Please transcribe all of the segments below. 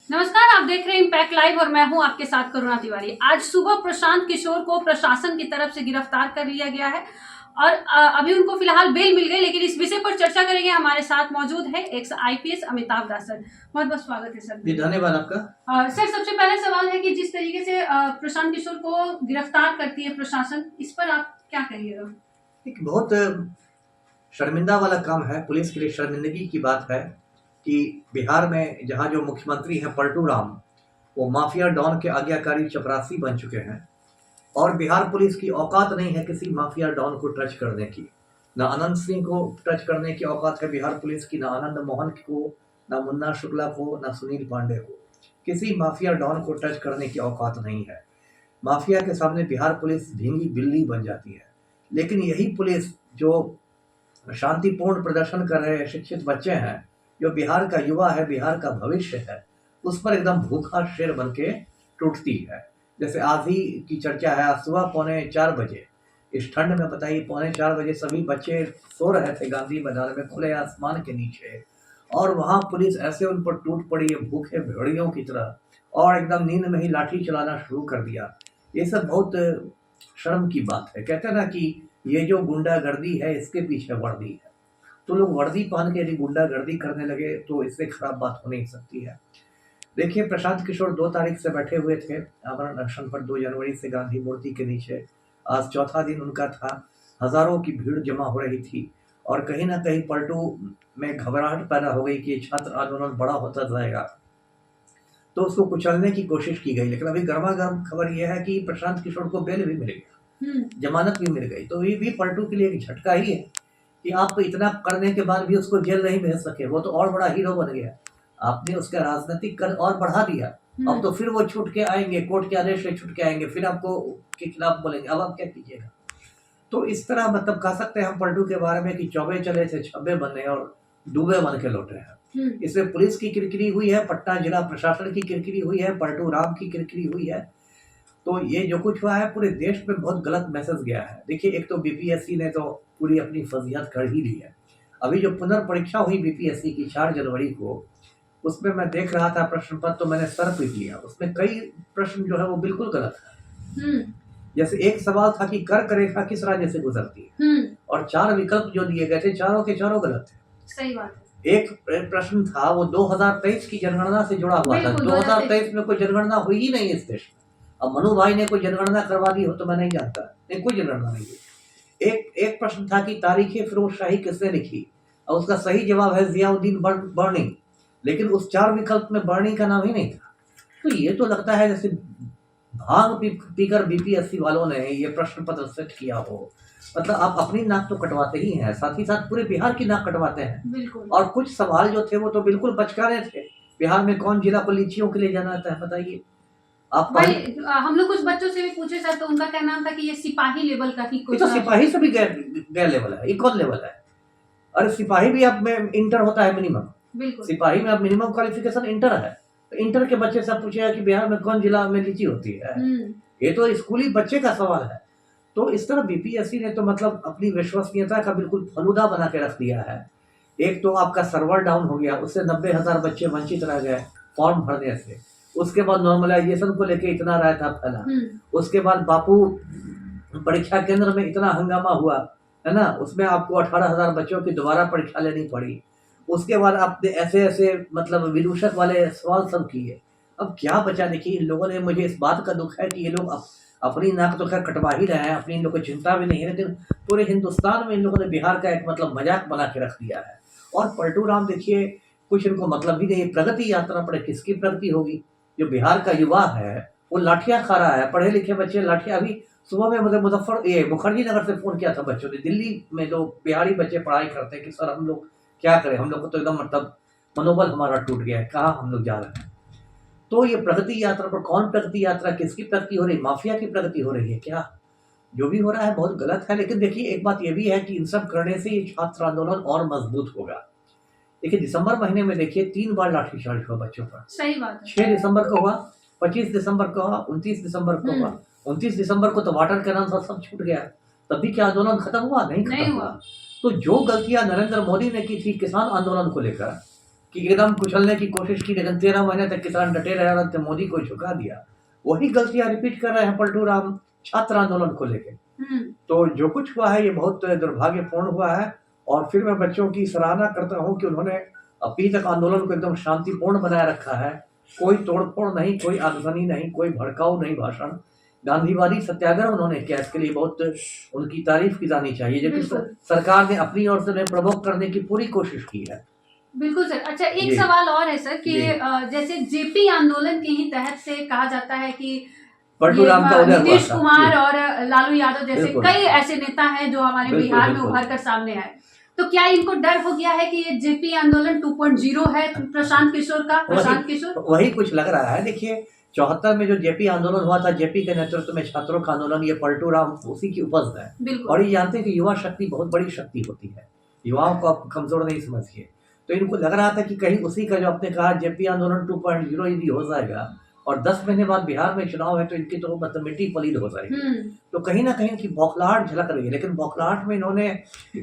नमस्कार, आप देख रहे हैं इम्पैक्ट लाइव और मैं हूं आपके साथ करुणा तिवारी। आज सुबह प्रशांत किशोर को प्रशासन की तरफ से गिरफ्तार कर लिया गया है और अभी उनको फिलहाल बेल मिल गई, लेकिन इस विषय पर चर्चा करेंगे। हमारे साथ मौजूद है एक्स आईपीएस अमिताभ दास सर। बहुत बहुत स्वागत है सर। जी धन्यवाद आपका। सर, सबसे पहला सवाल है कि जिस तरीके से प्रशांत किशोर को गिरफ्तार करती है प्रशासन, इस पर आप क्या कहिएगा? एक बहुत शर्मिंदा वाला काम है, पुलिस के लिए शर्मिंदगी की बात है कि बिहार में जहां जो मुख्यमंत्री हैं पलटू राम, वो माफिया डॉन के आज्ञाकारी चपरासी बन चुके हैं और बिहार पुलिस की औकात नहीं है किसी माफिया डॉन को टच करने की। ना अनंत सिंह को टच करने की औकात है बिहार पुलिस की, ना आनंद मोहन को, ना मुन्ना शुक्ला को, ना सुनील पांडे को। किसी माफिया डॉन को टच करने की औकात नहीं है। माफिया के सामने बिहार पुलिस धींगी बिल्ली बन जाती है। लेकिन यही पुलिस जो शांतिपूर्ण प्रदर्शन कर रहे शिक्षित बच्चे हैं, जो बिहार का युवा है, बिहार का भविष्य है, उस पर एकदम भूखा शेर बन के टूटती है। जैसे आज ही की चर्चा है, आज सुबह 3:45 इस ठंड में, बताइए 4:45 सभी बच्चे सो रहे थे गांधी मैदान में खुले आसमान के नीचे, और वहां पुलिस ऐसे उन पर टूट पड़ी है भूखे भेड़ियों की तरह, और एकदम नींद में ही लाठी चलाना शुरू कर दिया। ये सब बहुत शर्म की बात है। कहते हैं ना कि ये जो गुंडागर्दी है इसके पीछे वर्दी है, तो लोग वर्दी पहन के यदि गुंडागर्दी करने लगे तो इससे खराब बात हो नहीं सकती है। देखिए, प्रशांत किशोर 2 तारीख से बैठे हुए थे आमरण अनशन पर, 2 जनवरी से गांधी मूर्ति के नीचे। आज चौथा दिन उनका था। हजारों की भीड़ जमा हो रही थी और कहीं ना कहीं पलटू में घबराहट पैदा हो गई कि छात्र आंदोलन बड़ा होता जाएगा, तो उसको कुचलने की कोशिश की गई। लेकिन अभी गर्मा गर्म खबर यह है कि प्रशांत किशोर को बेल भी मिल गया, जमानत भी मिल गई। तो ये भी पलटू के लिए एक झटका ही है कि आप इतना करने के बाद भी उसको जेल नहीं भेज सके। वो तो और बड़ा हीरो बन गया, आपने उसका राजनीतिक कर और बढ़ा दिया। अब तो फिर वो छूट के आएंगे, कोर्ट के आदेश से छूट के आएंगे, फिर आपको के खिलाफ बोलेंगे। अब आप क्या कीजिएगा? तो इस तरह मतलब कह सकते हैं हम पलटू के बारे में कि चौबे चले थे छब्बे बने और डूबे बन के लौटे हैं। इसमें पुलिस की किरकिरी हुई है, पटना जिला प्रशासन की किरकिरी हुई है, पलटू राम की किरकिरी हुई है। तो ये जो कुछ हुआ है पूरे देश में बहुत गलत मैसेज गया है। देखिए, एक तो बीपीएससी ने तो पूरी अपनी फजीहत कर ही ली है। अभी जो पुनर्परीक्षा हुई बीपीएससी की 4 जनवरी को, उसमें मैं देख रहा था प्रश्न पत्र, तो मैंने सर पीट लिया। उसमें कई प्रश्न जो है वो बिल्कुल गलत है। जैसे एक सवाल था कि कर्क रेखा किस राज्य से गुजरती है, और 4 विकल्प जो दिए गए थे चारों के चारों गलत थे। सही बात है। एक प्रश्न था वो 2023 की जनगणना से जुड़ा हुआ था। 2023 में कोई जनगणना हुई ही नहीं इस देश में। अब मनु भाई ने कोई जनगणना करवा दी हो तो मैं नहीं जानता, नहीं कोई जनगणना नहीं हुई। एक प्रश्न था कि तारीखें फिरोजशाही किसने लिखी, और उसका सही जवाब है जियाउद्दीन बर्नी, लेकिन उस 4 विकल्प में बर्नी का नाम ही नहीं था। तो ये तो लगता है जैसे भांग पीकर बीपीएससी वालों ने ये प्रश्न पत्र सेट किया हो। मतलब आप अपनी नाक तो कटवाते ही हैं, साथ ही साथ पूरे बिहार की नाक कटवाते हैं। और कुछ सवाल जो थे वो तो बिल्कुल बचकाने थे। बिहार में कौन जिला को लीचियों के लिए जाना था, बताइए आप। हम लोग कुछ बच्चों से भी पूछे सर, तो उनका कहना था कि ये सिपाही लेवल का ही कुछ। तो सिपाही से भी गैर लेवल है, ये कौन लेवल है? अरे सिपाही भी आप में इंटर होता है मिनिमम। सिपाही में आप मिनिमम क्वालिफिकेशन इंटर है। तो इंटर के बच्चे से पूछेगा कि बिहार में कौन जिला में लीची होती है, ये तो स्कूली बच्चे का सवाल है। तो इस तरह बीपीएससी ने तो मतलब अपनी विश्वसनीयता का बिल्कुल फलूदा बना के रख दिया है। एक तो आपका सर्वर डाउन हो गया, उससे 90,000 बच्चे वंचित रह गए फॉर्म भरने से। उसके बाद नॉर्मलाइजेशन को लेके इतना राय था फैला। उसके बाद बापू परीक्षा केंद्र में इतना हंगामा हुआ है ना, उसमें आपको 18,000 बच्चों की दोबारा परीक्षा लेनी पड़ी। उसके बाद आपने ऐसे ऐसे मतलब विदूषक वाले सवाल सब किए। अब क्या बचा? देखिए, इन लोगों ने, मुझे इस बात का दुख है कि ये लोग अपनी नाक तो खैर कटवा ही रहे हैं, अपनी इन लोगों को चिंता भी नहीं है, लेकिन पूरे हिंदुस्तान में इन लोगों ने बिहार का एक मतलब मजाक बना के रख दिया है। और पलटू राम देखिए, कुछ इनको मतलब ही नहीं। प्रगति यात्रा पर किसकी प्रगति होगी? जो बिहार का युवा है वो लाठियां खा रहा है, पढ़े लिखे बच्चे लाठियां। अभी सुबह में मतलब मुखर्जी नगर से फोन किया था बच्चों ने, दिल्ली में जो बिहारी बच्चे पढ़ाई करते हैं कि सर हम लोग क्या करें, हम लोग को तो एकदम मतलब मनोबल हमारा टूट गया है, कहाँ हम लोग जा रहे हैं। तो ये प्रगति यात्रा पर कौन प्रगति यात्रा, किसकी प्रगति हो रही? माफिया की प्रगति हो रही है क्या? जो भी हो रहा है बहुत गलत है। लेकिन देखिए, एक बात ये भी है कि इन सब करने से ये छात्र आंदोलन और मजबूत होगा। देखिए, दिसंबर महीने में देखिए 3 बार लाठीचार्ज हुआ बच्चों पर। सही बात है। 6 दिसंबर को हुआ, 25 दिसंबर को हुआ, 29 दिसंबर को हुआ। 29 दिसंबर को तो वाटर कैनन सब छूट गया, तब भी क्या आंदोलन खत्म हुआ? नहीं खत्म हुआ। तो जो गलतियां नरेंद्र मोदी ने की थी किसान आंदोलन को लेकर, कि एकदम कुचलने की कोशिश की, लेकिन 13 महीने तक किसान डटे रहे और अंत में मोदी को झुका दिया। वही गलतियां रिपीट कर रहे हैं पलटू राम छात्र आंदोलन को लेकर। तो जो कुछ हुआ है ये बहुत दुर्भाग्यपूर्ण हुआ है, और फिर मैं बच्चों की सराहना करता हूं कि उन्होंने अभी तक आंदोलन को एकदम शांतिपूर्ण बनाए रखा है। कोई तोड़फोड़ नहीं, कोई आगजनी नहीं, कोई भड़काऊ नहीं भाषण। गांधीवादी सत्याग्रह उन्होंने किया, इसके लिए बहुत उनकी तारीफ की जानी चाहिए, जबकि सरकार ने अपनी ओर से प्रवोक करने की पूरी कोशिश की है। बिल्कुल सर। अच्छा, एक सवाल और है सर कि जैसे जेपी आंदोलन के ही तहत से कहा जाता है कि पलटू राम का उदय हुआ था, नीतीश कुमार और लालू यादव जैसे कई ऐसे नेता हैं जो हमारे बिहार में उभर कर सामने आए, तो क्या इनको डर हो गया है कि ये जेपी आंदोलन 2.0 है प्रशांत किशोर का? प्रशांत किशोर वही कुछ लग रहा है। देखिए 74 में जो जेपी आंदोलन हुआ था, जेपी के नेतृत्व में छात्रों का आंदोलन, ये पलटू राम उसी की उपज है। और ये जानते हैं कि युवा शक्ति बहुत बड़ी शक्ति होती है, युवाओं को आप कमजोर नहीं समझिए। तो इनको लग रहा था कि कहीं उसी का जो आपने कहा जेपी आंदोलन 2.0 यदि हो जाएगा और 10 महीने बाद बिहार में चुनाव है तो इनकी तो मतलब मिट्टी पलीद हो जाएगी। तो कहीं ना कहीं इनकी बौखलाहट झलक रही है, लेकिन बौखलाहट में इन्होंने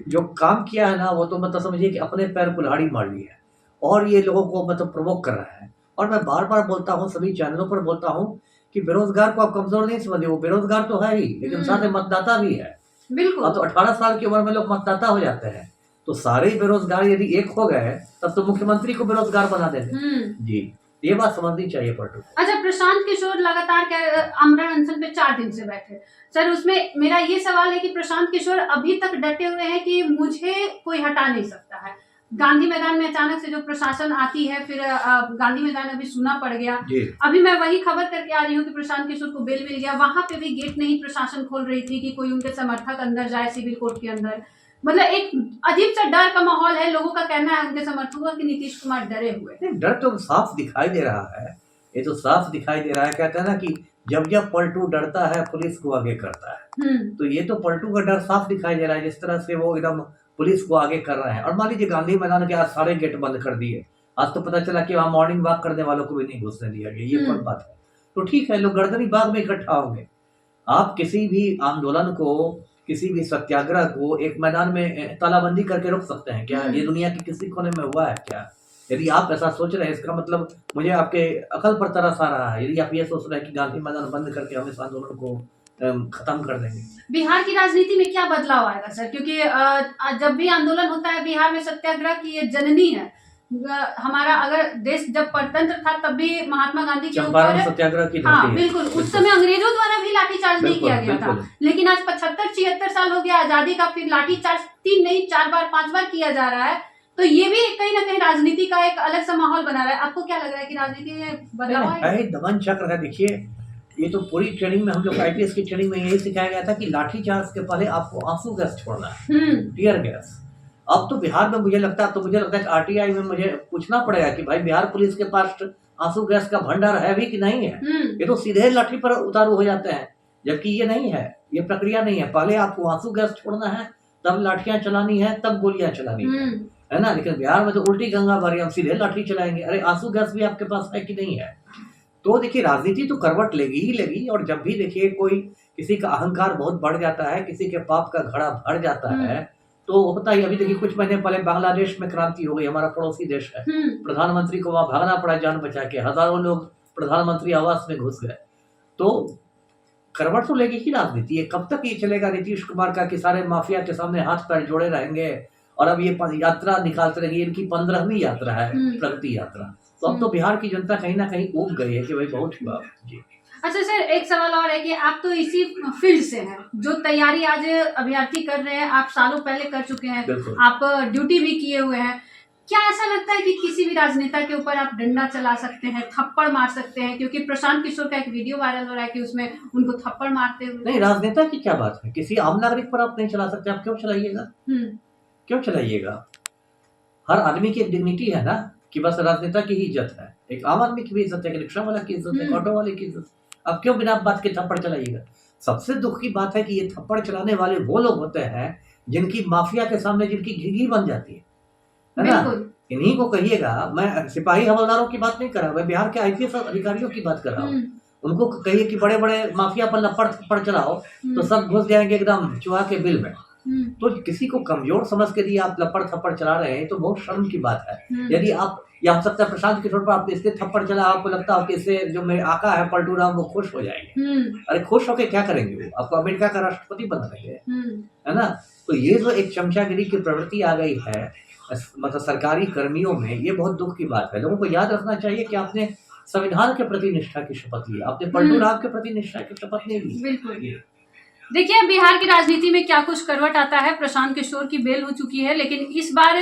जो काम किया है ना, वो तो मतलब समझिए कि अपने पैर कुल्हाड़ी मार ली है, और ये लोगों को मतलब प्रवोक कर रहा है। और मैं बार बार बोलता हूँ, सभी चैनलों पर बोलता हूँ कि बेरोजगार को आप कमजोर नहीं समझिए, वो बेरोजगार तो है ही, लेकिन साथ में मतदाता भी है। बिल्कुल। तो 18 साल की उम्र में लोग मतदाता हो जाते हैं, तो सारे बेरोजगार यदि एक हो गए तब तो मुख्यमंत्री को बेरोजगार बना देंगे। जी, ये बात समझनी चाहिए पलटू। अच्छा, प्रशांत किशोर लगातार आमरण अनशन पे 4 दिन से बैठे सर, उसमें मेरा ये सवाल है कि प्रशांत किशोर अभी तक डटे हुए हैं कि मुझे कोई हटा नहीं सकता है। गांधी मैदान में अचानक से जो प्रशासन आती है, फिर गांधी मैदान अभी सूना पड़ गया। अभी मैं वही खबर करके आ रही हूँ कि प्रशांत किशोर को बेल मिल गया, वहां पे भी गेट नहीं प्रशासन खोल रही थी कि कोई उनके समर्थक अंदर जाए सिविल कोर्ट के अंदर। मतलब एक अजीब सा डर का माहौल है। लोगों का कहना है, उनके समर्थकों का, कि नीतीश कुमार डरे हुए हैं। डर तो साफ दिखाई दे रहा है, ये तो साफ दिखाई दे रहा है। कहते हैं ना कि जब जब पलटू डरता है पुलिस को आगे करता है, तो ये तो पलटू का डर साफ दिखाई दे रहा है, जिस तरह से वो एकदम पुलिस को आगे कर रहे हैं। और मान लीजिए गांधी मैदान के आज सारे गेट बंद कर दिए, आज तो पता चला कि वहां मॉर्निंग वॉक करने वालों को भी नहीं घुसने दिया गया, ये कौन बात है? तो ठीक है, लोग गर्दनी बाग में इकट्ठा होंगे। आप किसी भी आंदोलन को, किसी भी सत्याग्रह को एक मैदान में तालाबंदी करके रोक सकते हैं क्या? ये दुनिया के किसी कोने में हुआ है क्या? यदि आप ऐसा सोच रहे हैं, इसका मतलब मुझे आपके अकल पर तरस आ रहा है। यदि आप ये सोच रहे हैं कि गांधी मैदान बंद करके हम इस आंदोलन को खत्म कर देंगे। बिहार की राजनीति में क्या बदलाव आएगा सर? क्योंकि जब भी आंदोलन होता है बिहार में, सत्याग्रह की ये जननी है हमारा। अगर देश जब परतंत्र था तब भी महात्मा गांधी के ऊपर सत्याग्रह की, हाँ बिल्कुल, उस समय अंग्रेजों द्वारा भी लाठीचार्ज नहीं किया गया था, लेकिन आज 75-76 साल हो गया आजादी का, फिर लाठीचार्ज 3 नहीं 4 बार 5 बार किया जा रहा है। तो ये भी कहीं ना कहीं राजनीति का एक अलग सा माहौल बना रहा है। आपको क्या लग रहा है कि राजनीति में बदलाव है? दमन चक्र है। देखिए, ये तो पूरी ट्रेनिंग में हम लोग आईपीएस की ट्रेनिंग में यही सिखाया गया था कि लाठीचार्ज के पहले आपको आंसू गैस छोड़ना है, टीयर गैस। अब तो बिहार में मुझे लगता है कि आरटीआई में मुझे पूछना पड़ेगा कि भाई बिहार पुलिस के पास आंसू गैस का भंडार है भी कि नहीं है। ये तो सीधे लाठी पर उतारू हो जाते हैं, जबकि ये नहीं है, ये प्रक्रिया नहीं है। पहले आपको आंसू गैस छोड़ना है, तब लाठियां चलानी है, तब गोलियां चलानी है ना। लेकिन बिहार में तो उल्टी गंगा भरी, हम सीधे लाठी चलाएंगे। अरे आंसू गैस भी आपके पास है कि नहीं है? तो देखिए, राजनीति तो करवट लेगी ही लेगी। और जब भी देखिए कोई किसी का अहंकार बहुत बढ़ जाता है, किसी के पाप का घड़ा भर जाता है, तो होता ही। अभी देखिए कुछ महीने पहले बांग्लादेश में क्रांति हो गई, हमारा पड़ोसी देश है। प्रधानमंत्री को वहां भागना पड़ा जान बचा के, हजारों लोग प्रधानमंत्री आवास में घुस गए। तो करवट तो लेगी ही राजनीति। कब तक ये चलेगा नीतीश कुमार का कि सारे माफिया के सामने हाथ पैर जोड़े रहेंगे और अब ये यात्रा निकालते रहेंगे? इनकी 15वीं यात्रा है, प्रगति यात्रा। तो अब तो बिहार की जनता कहीं ना कहीं ऊब गई है कि भाई बहुत हुआ जी। अच्छा सर, एक सवाल और है कि आप तो इसी फील्ड से हैं, जो तैयारी आज अभ्यर्थी कर रहे हैं, आप सालों पहले कर चुके हैं, आप ड्यूटी भी किए हुए हैं। क्या ऐसा लगता है कि किसी भी राजनेता के ऊपर आप डंडा चला सकते हैं, थप्पड़ मार सकते हैं? क्योंकि प्रशांत किशोर का एक वीडियो वायरल हो रहा है कि उसमें उनको थप्पड़ मारते हुए। नहीं, राजनेता की क्या बात है, किसी आम नागरिक पर आप नहीं चला सकते। आप क्यों चलाइएगा? क्यों चलाइएगा? हर आदमी की एक डिग्निटी है ना, कि बस राजनेता की ही इज्जत है, एक आम आदमी की भी इज्जत है, रिक्शा वाला की इज्जत है, ऑटो वाले की इज्जत। अब क्यों बिना बात के थप्पड़ चलाइएगा? सबसे दुख की बात है कि ये थप्पड़ चलाने वाले वो लोग होते हैं जिनकी माफिया के सामने जिनकी घिघी बन जाती है ना। इन्हीं को कहिएगा। मैं सिपाही हवलदारों की बात नहीं कर रहा, मैं बिहार के आईपीएस अधिकारियों की बात कर रहा हूँ। उनको कहिए कि बड़े बड़े माफिया पर लपड़ थप्पड़ चलाओ तो सब घुस जाएंगे एकदम चुहा के बिल में। तो किसी को कमजोर समझ के लिए आप लपड़ थप्पड़ चला रहे हैं तो बहुत शर्म की बात है। यदि आप या हो सकता है प्रशांत किशोर पर आपको इसलिए थप्पड़ चला, आपको लगता हो कि इससे जो मेरे आका है पलटू राम वो खुश हो जाएंगे। अरे खुश होके क्या करेंगे, वो आपको अमेरिका का राष्ट्रपति बना देंगे, है ना। तो ये जो एक चमचागिरी की प्रवृत्ति आ गई है मतलब सरकारी कर्मियों में, ये बहुत दुख की बात है। लोगों को याद रखना चाहिए कि आपने संविधान के प्रति निष्ठा की शपथ ली, आपने पलटू राम के प्रति निष्ठा की शपथ नहीं ली। बिल्कुल। देखिए बिहार की राजनीति में क्या कुछ करवट आता है। प्रशांत किशोर की बेल हो चुकी है, लेकिन इस बार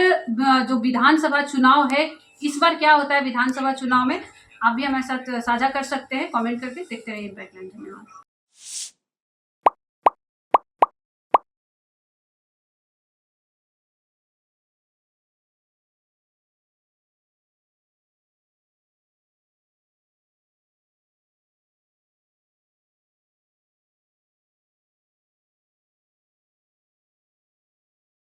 जो विधानसभा चुनाव है, इस बार क्या होता है विधानसभा चुनाव में, आप भी हमारे साथ साझा कर सकते हैं कमेंट करके। देखते रहिए इम्पैक्ट लाइन। धन्यवाद।